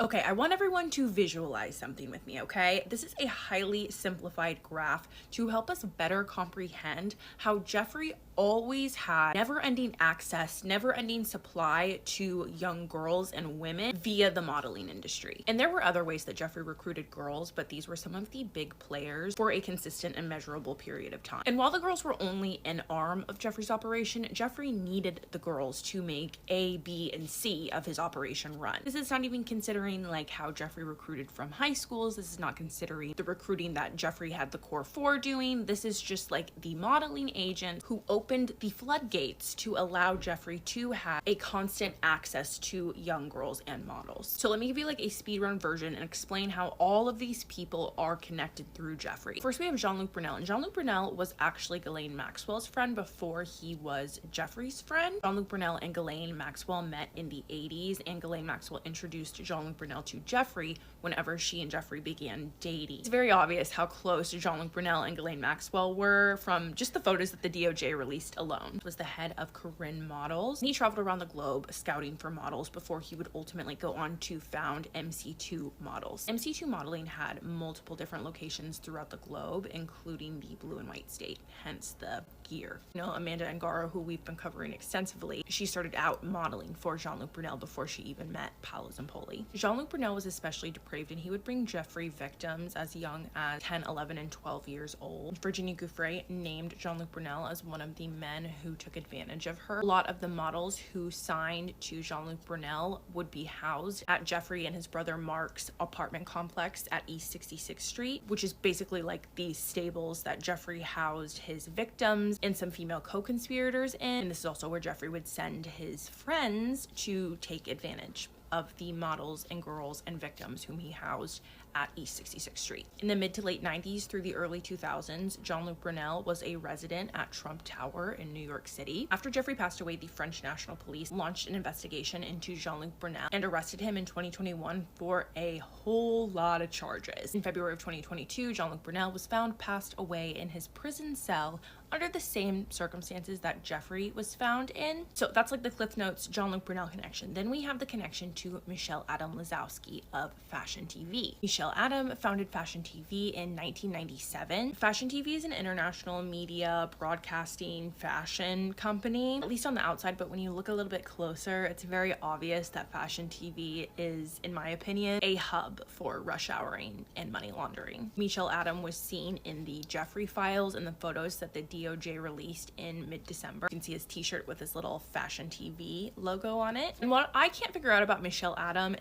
Okay, I want everyone to visualize something with me, okay? This is a highly simplified graph to help us better comprehend how Jeffrey always had never-ending access, never-ending supply to young girls and women via the modeling industry. And there were other ways that Jeffrey recruited girls, but these were some of the big players for a consistent and measurable period of time. And while the girls were only an arm of Jeffrey's operation, Jeffrey needed the girls to make A, B, and C of his operation run. This is not even considering like how Jeffrey recruited from high schools. This is not considering the recruiting that Jeffrey had the core four doing. This is just like the modeling agent who opened the floodgates to allow Jeffrey to have a constant access to young girls and models. So let me give you like a speedrun version and explain how all of these people are connected through Jeffrey. First, we have Jean-Luc Brunel, and Jean-Luc Brunel was actually Ghislaine Maxwell's friend before he was Jeffrey's friend. Jean-Luc Brunel and Ghislaine Maxwell met in the 80s, and Ghislaine Maxwell introduced Jean-Luc Brunel to Jeffrey whenever she and Jeffrey began dating. It's very obvious how close Jean-Luc Brunel and Ghislaine Maxwell were from just the photos that the DOJ released alone. He was the head of Corinne Models. He traveled around the globe scouting for models before he would ultimately go on to found MC2 Models. MC2 Modeling had multiple different locations throughout the globe, including the blue and white state, hence the gear. You know, Amanda Angaro, who we've been covering extensively, she started out modeling for Jean-Luc Brunel before she even met Paolo Zampoli. Jean-Luc Brunel was especially depraved, and he would bring Jeffrey victims as young as 10, 11, and 12 years old. Virginia Giuffre named Jean-Luc Brunel as one of the men who took advantage of her. A lot of the models who signed to Jean-Luc Brunel would be housed at Jeffrey and his brother Mark's apartment complex at East 66th Street, which is basically like the stables that Jeffrey housed his victims and some female co-conspirators in. And this is also where Jeffrey would send his friends to take advantage of the models and girls and victims whom he housed at East 66th Street. In the mid to late 90s through the early 2000s, Jean-Luc Brunel was a resident at Trump Tower in New York City. After Jeffrey passed away, the French National Police launched an investigation into Jean-Luc Brunel and arrested him in 2021 for a whole lot of charges. In February of 2022, Jean-Luc Brunel was found passed away in his prison cell under the same circumstances that Jeffrey was found in. So that's like the Cliff Notes Jean-Luc Brunel connection. Then we have the connection to Michelle Adam Lazowski of Fashion TV. Michelle Adam founded Fashion TV in 1997. Fashion TV is an international media broadcasting fashion company, at least on the outside, but when you look a little bit closer, it's very obvious that Fashion TV is, in my opinion, a hub for rush houring and money laundering. Michelle Adam was seen in the Jeffrey files and the photos that the DOJ released in mid-December. You can see his t-shirt with his little Fashion TV logo on it. And what I can't figure out about Michelle Adam,